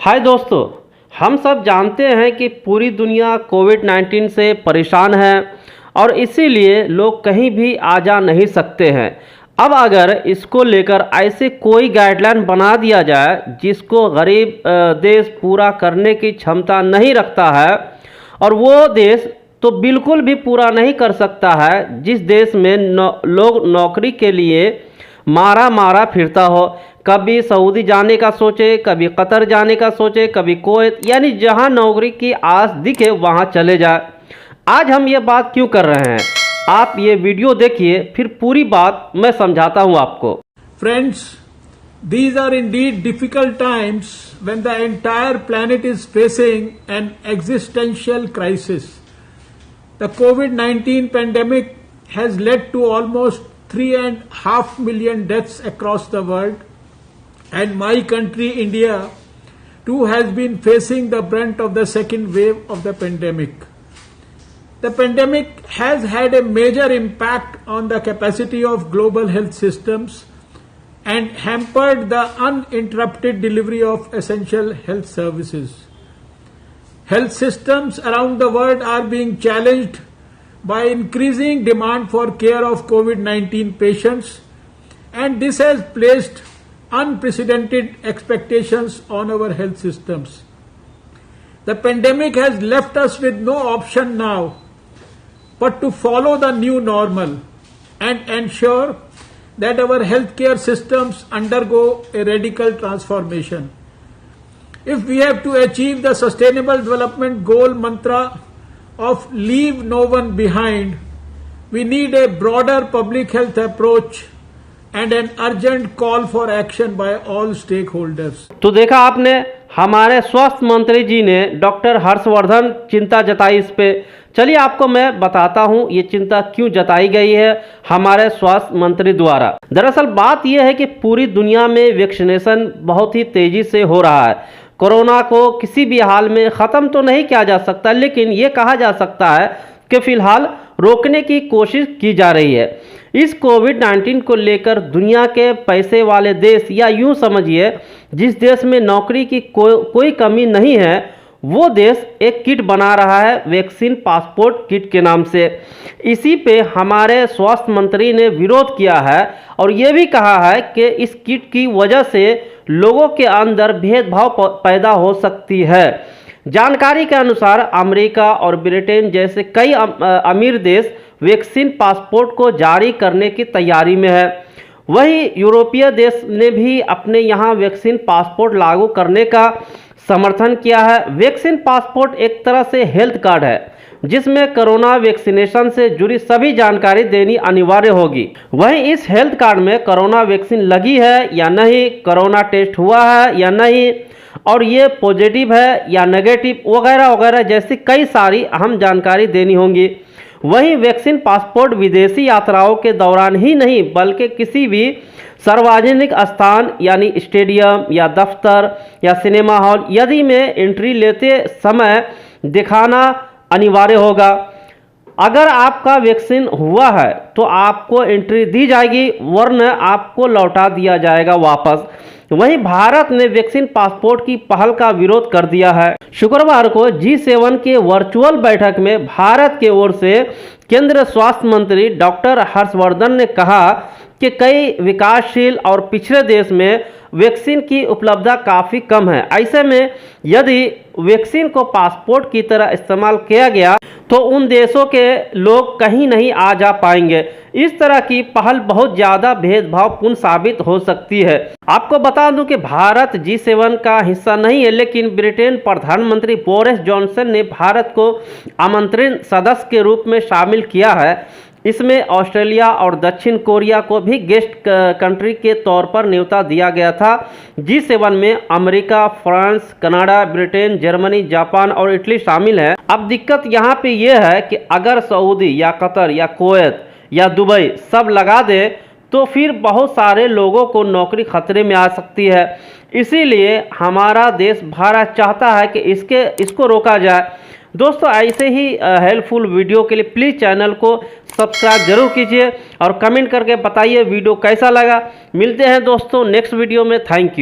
हाय दोस्तों, हम सब जानते हैं कि पूरी दुनिया कोविड-19 से परेशान है और इसीलिए लोग कहीं भी आ जा नहीं सकते हैं। अब अगर इसको लेकर ऐसे कोई गाइडलाइन बना दिया जाए जिसको गरीब देश पूरा करने की क्षमता नहीं रखता है और वो देश तो बिल्कुल भी पूरा नहीं कर सकता है जिस देश में लोग नौकरी के लिए मारा मारा फिरता हो। कभी सऊदी जाने का सोचे, कभी कतर जाने का सोचे, कभी कुवैत, यानी जहां नौकरी की आस दिखे वहां चले जाए। आज हम ये बात क्यों कर रहे हैं, आप ये वीडियो देखिए, फिर पूरी बात मैं समझाता हूं आपको। Friends, these are indeed difficult times when the entire planet is facing an existential crisis. The COVID-19 pandemic has led to almost 3.5 million deaths across the world, and my country, India, too has been facing the brunt of the second wave of the pandemic. The pandemic has had a major impact on the capacity of global health systems and hampered the uninterrupted delivery of essential health services. Health systems around the world are being challenged by increasing demand for care of COVID-19 patients, and this has placed unprecedented expectations on our health systems. The pandemic has left us with no option now but to follow the new normal and ensure that our healthcare systems undergo a radical transformation. If we have to achieve the Sustainable Development Goal mantra of leave no one behind, we need a broader public health approach and an urgent call for action by all stakeholders. तो देखा आपने, हमारे स्वास्थ्य मंत्री जी ने doctor Harshvardhan चिंता जताई इस पे। चलिए आपको मैं बताता हूँ ये चिंता क्यों जताई गई है हमारे स्वास्थ्य मंत्री द्वारा। दरअसल बात यह है कि पूरी दुनिया में वैक्सीनेशन बहुत ही तेजी से हो रहा है। कोरोना को किसी भी हाल में ख़त्म तो नहीं किया जा सकता, लेकिन ये कहा जा सकता है कि फ़िलहाल रोकने की कोशिश की जा रही है। इस कोविड-19 को लेकर दुनिया के पैसे वाले देश, या यूँ समझिए जिस देश में नौकरी की कोई कमी नहीं है, वो देश एक किट बना रहा है वैक्सीन पासपोर्ट किट के नाम से। इसी पे हमारे स्वास्थ्य मंत्री ने विरोध किया है और ये भी कहा है कि इस किट की वजह से लोगों के अंदर भेदभाव पैदा हो सकती है। जानकारी के अनुसार अमेरिका और ब्रिटेन जैसे कई अमीर देश वैक्सीन पासपोर्ट को जारी करने की तैयारी में है। वहीं यूरोपीय देश ने भी अपने यहाँ वैक्सीन पासपोर्ट लागू करने का समर्थन किया है। वैक्सीन पासपोर्ट एक तरह से हेल्थ कार्ड है जिसमें कोरोना वैक्सीनेशन से जुड़ी सभी जानकारी देनी अनिवार्य होगी। वहीं इस हेल्थ कार्ड में कोरोना वैक्सीन लगी है या नहीं, कोरोना टेस्ट हुआ है या नहीं, और ये पॉजिटिव है या नेगेटिव वगैरह वगैरह जैसी कई सारी अहम जानकारी देनी होंगी। वहीं वैक्सीन पासपोर्ट विदेशी यात्राओं के दौरान ही नहीं बल्कि किसी भी सार्वजनिक स्थान यानी स्टेडियम या दफ्तर या सिनेमा हॉल यदि में एंट्री लेते समय दिखाना अनिवार्य होगा। अगर आपका वैक्सीन हुआ है तो आपको एंट्री दी जाएगी, वरना आपको लौटा दिया जाएगा वापस। वहीं भारत ने वैक्सीन पासपोर्ट की पहल का विरोध कर दिया है। शुक्रवार को G7 के वर्चुअल बैठक में भारत की ओर से केंद्रीय स्वास्थ्य मंत्री डॉक्टर हर्षवर्धन ने कहा कि कई विकासशील और पिछड़े देश में वैक्सीन की उपलब्धता काफ़ी कम है। ऐसे में यदि वैक्सीन को पासपोर्ट की तरह इस्तेमाल किया गया तो उन देशों के लोग कहीं नहीं आ जा पाएंगे। इस तरह की पहल बहुत ज़्यादा भेदभावपूर्ण साबित हो सकती है। आपको बता दूं कि भारत G7 का हिस्सा नहीं है, लेकिन ब्रिटेन प्रधानमंत्री बोरिस जॉनसन ने भारत को आमंत्रित सदस्य के रूप में शामिल किया है। इसमें ऑस्ट्रेलिया और दक्षिण कोरिया को भी गेस्ट कंट्री के तौर पर न्योता दिया गया था। G7 में America, France, Canada, Britain, Germany, Japan और इटली शामिल है। अब दिक्कत यहाँ पे यह है कि अगर सऊदी या कतर या कुवैत या दुबई सब लगा दे तो फिर बहुत सारे लोगों को नौकरी खतरे में आ सकती है। इसीलिए हमारा देश भारत चाहता है कि इसको रोका जाए। दोस्तों, ऐसे ही हेल्पफुल वीडियो के लिए प्लीज़ चैनल को सब्सक्राइब जरूर कीजिए और कमेंट करके बताइए वीडियो कैसा लगा। मिलते हैं दोस्तों नेक्स्ट वीडियो में। Thank you.